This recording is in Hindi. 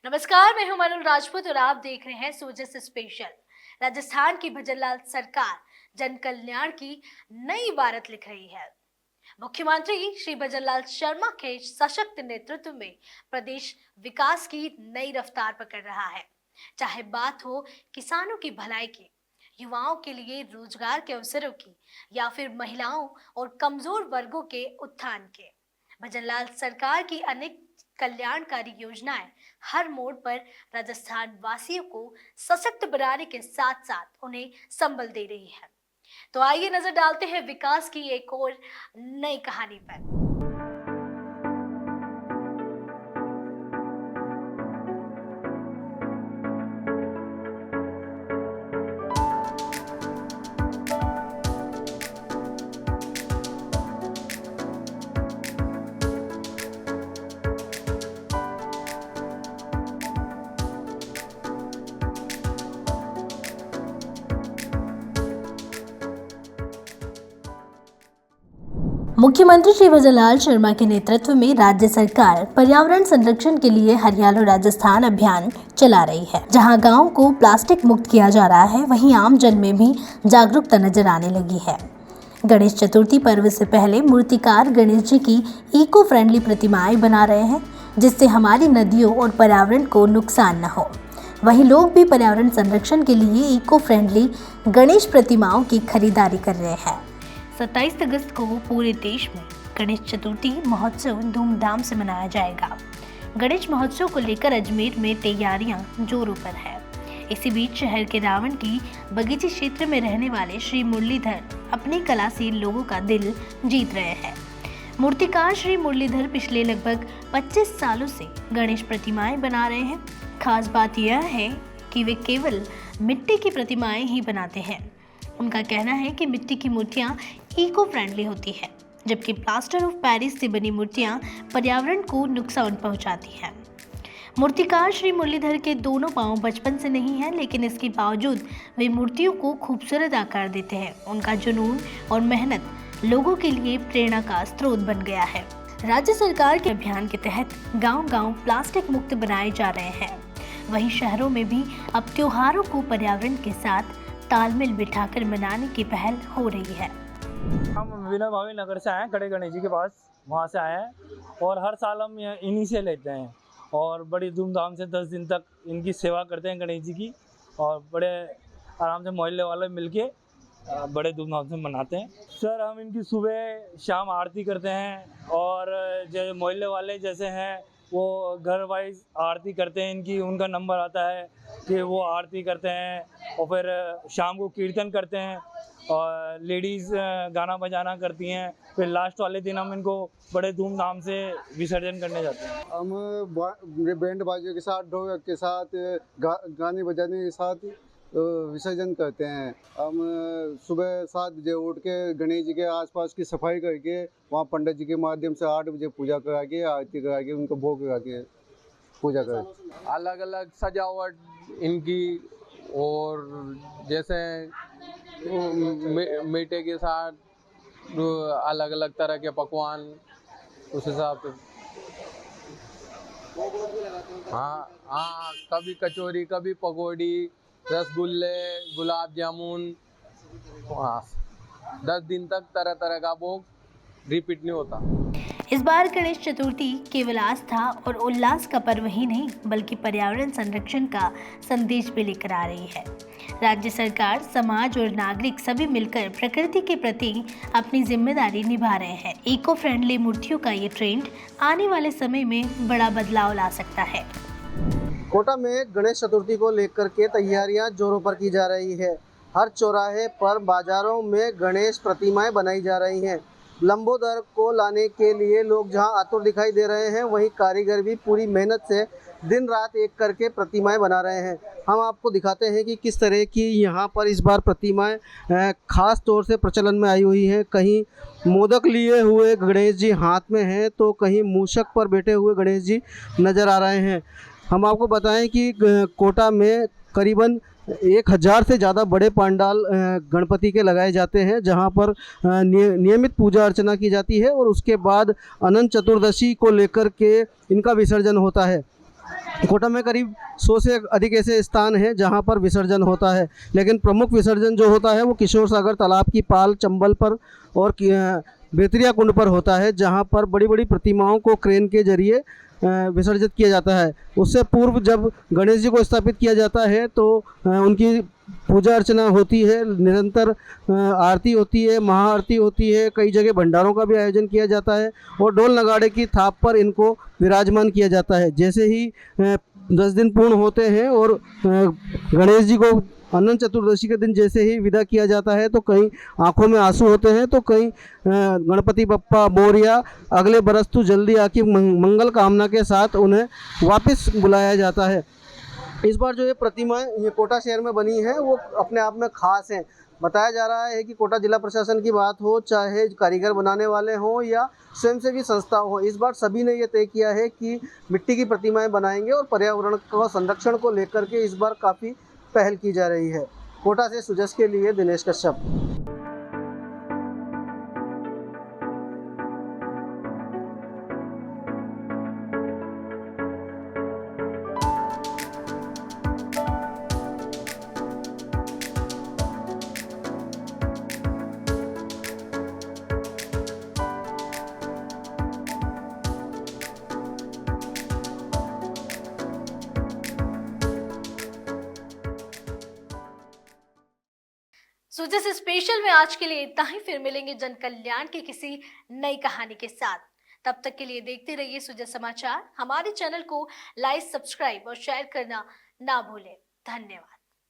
नमस्कार, मैं हूं मनु राजपूत और आप देख रहे हैं सोजस स्पेशल। राजस्थान की भजनलाल सरकार जन कल्याण की नई इबारत लिख रही है। मुख्यमंत्री श्री भजनलाल शर्मा के सशक्त नेतृत्व में प्रदेश विकास की नई रफ्तार पकड़ रहा है। चाहे बात हो किसानों की भलाई की, युवाओं के लिए रोजगार के अवसरों की या फिर महिलाओं और कमजोर वर्गों के उत्थान के, भजनलाल सरकार की अनेक कल्याणकारी योजनाएं हर मोड़ पर राजस्थान वासियों को सशक्त बनाने के साथ साथ उन्हें संबल दे रही है। तो आइए नजर डालते हैं विकास की एक और नई कहानी पर। मुख्यमंत्री श्री भजनलाल शर्मा के नेतृत्व में राज्य सरकार पर्यावरण संरक्षण के लिए हरियालो राजस्थान अभियान चला रही है। जहां गांव को प्लास्टिक मुक्त किया जा रहा है, वहीं आम जन में भी जागरूकता नजर आने लगी है। गणेश चतुर्थी पर्व से पहले मूर्तिकार गणेश जी की इको फ्रेंडली प्रतिमाएं बना रहे हैं, जिससे हमारी नदियों और पर्यावरण को नुकसान न हो। वहीं लोग भी पर्यावरण संरक्षण के लिए इको फ्रेंडली गणेश प्रतिमाओं की खरीदारी कर रहे हैं। 27 अगस्त को पूरे देश में गणेश चतुर्थी महोत्सव धूमधाम से मनाया जाएगा। गणेश महोत्सव को लेकर अजमेर में तैयारियां जोरों पर है। इसी बीच शहर के रावण की बगीचे क्षेत्र में रहने वाले श्री मुरलीधर अपनी कला से लोगों का दिल जीत रहे हैं। मूर्तिकार श्री मुरलीधर पिछले लगभग 25 सालों से गणेश प्रतिमाएं बना रहे हैं। खास बात यह है कि वे केवल मिट्टी की प्रतिमाएं ही बनाते हैं। उनका कहना है कि मिट्टी की मूर्तियां इको फ्रेंडली होती है, जबकि प्लास्टर ऑफ पेरिस से बनी मूर्तियां पर्यावरण को नुकसान पहुंचाती हैं। मूर्तिकार श्री मुरलीधर के दोनों पांव बचपन से नहीं हैं, लेकिन इसके बावजूद वे मूर्तियों को खूबसूरत आकार देते हैं। उनका जुनून और मेहनत लोगों के लिए प्रेरणा का स्रोत बन गया है। राज्य सरकार के अभियान के तहत गांव-गांव प्लास्टिक मुक्त बनाए जा रहे हैं। वहीं शहरों में भी अब त्योहारों को पर्यावरण के साथ तालमेल बिठाकर मनाने की पहल हो रही है। हम विनय भावी नगर से आए हैं, खड़े गणेश जी के पास, वहाँ से आए हैं और हर साल हम इन्हीं से लेते हैं और बड़ी धूमधाम से 10 दिन तक इनकी सेवा करते हैं गणेश जी की, और बड़े आराम से मोहल्ले वाले मिलके बड़े धूमधाम से मनाते हैं। सर, हम इनकी सुबह शाम आरती करते हैं और जो मोहल्ले वाले जैसे हैं वो घर वाइज आरती करते हैं। इनकी उनका नंबर आता है कि वो आरती करते हैं और फिर शाम को कीर्तन करते हैं और लेडीज़ गाना बजाना करती हैं। फिर लास्ट वाले दिन हम इनको बड़े धूमधाम से विसर्जन करने जाते हैं। हम बैंड बाजे के साथ, ढोलक के साथ, गाने बजाने के साथ विसर्जन करते हैं। हम सुबह 7 बजे उठ के गणेश जी के आसपास की सफाई करके वहाँ पंडित जी के माध्यम से 8 बजे पूजा करा के, आरती करा के, उनको भोग लगा के पूजा करें। अलग अलग सजावट इनकी, और जैसे मीठे के साथ अलग अलग तरह के पकवान, उस हिसाब से। हाँ, कभी कचौरी, कभी पकौड़ी, रसगुल्ले, गुलाब जामुन। 10 दिन तक तरह तरह का भोग, रिपीट नहीं होता। इस बार गणेश चतुर्थी केवल आस्था और उल्लास का पर्व ही नहीं, बल्कि पर्यावरण संरक्षण का संदेश भी लेकर आ रही है। राज्य सरकार, समाज और नागरिक सभी मिलकर प्रकृति के प्रति अपनी जिम्मेदारी निभा रहे हैं। इको फ्रेंडली मूर्तियों का ये ट्रेंड आने वाले समय में बड़ा बदलाव ला सकता है। कोटा में गणेश चतुर्थी को लेकर के तैयारियां जोरों पर की जा रही है। हर चौराहे पर, बाजारों में गणेश प्रतिमाएं बनाई जा रही हैं। लंबोदर को लाने के लिए लोग जहां आतुर दिखाई दे रहे हैं, वहीं कारीगर भी पूरी मेहनत से दिन रात एक करके प्रतिमाएं बना रहे हैं। हम आपको दिखाते हैं कि किस तरह की यहाँ पर इस बार प्रतिमाएं खास तौर से प्रचलन में आई हुई हैं। कहीं मोदक लिए हुए गणेश जी हाथ में हैं, तो कहीं मूषक पर बैठे हुए गणेश जी नज़र आ रहे हैं। हम आपको बताएं कि कोटा में करीबन 1000 से ज़्यादा बड़े पंडाल गणपति के लगाए जाते हैं, जहां पर नियमित पूजा अर्चना की जाती है और उसके बाद अनंत चतुर्दशी को लेकर के इनका विसर्जन होता है। कोटा में करीब 100 से अधिक ऐसे स्थान हैं जहां पर विसर्जन होता है, लेकिन प्रमुख विसर्जन जो होता है वो किशोर सागर तालाब की पाल चंबल पर और बेतरिया कुंड पर होता है, जहां पर बड़ी बड़ी प्रतिमाओं को क्रेन के जरिए विसर्जित किया जाता है। उससे पूर्व जब गणेश जी को स्थापित किया जाता है तो उनकी पूजा अर्चना होती है, निरंतर आरती होती है, महाआरती होती है, कई जगह भंडारों का भी आयोजन किया जाता है और ढोल नगाड़े की थाप पर इनको विराजमान किया जाता है। जैसे ही 10 दिन पूर्ण होते हैं और गणेश जी को अनंत चतुर्दशी के दिन जैसे ही विदा किया जाता है तो कहीं आंखों में आंसू होते हैं, तो कहीं गणपति बप्पा मोरया अगले बरस तू जल्दी आके मंगल कामना के साथ उन्हें वापस बुलाया जाता है। इस बार जो ये प्रतिमाएं ये कोटा शहर में बनी है वो अपने आप में खास हैं। बताया जा रहा है कि कोटा जिला प्रशासन की बात हो, चाहे कारीगर बनाने वाले हों या स्वयंसेवी संस्था हो, इस बार सभी ने ये तय किया है कि मिट्टी की प्रतिमाएं बनाएंगे और पर्यावरण का संरक्षण को लेकर के इस बार काफ़ी पहल की जा रही है। कोटा से सुजस के लिए दिनेश कश्यप। सुजस स्पेशल में आज के लिए इतना ही। फिर मिलेंगे जन कल्याण की किसी नई कहानी के साथ। तब तक के लिए देखते रहिए सुजस समाचार। हमारे चैनल को लाइक, सब्सक्राइब और शेयर करना ना भूलें। धन्यवाद।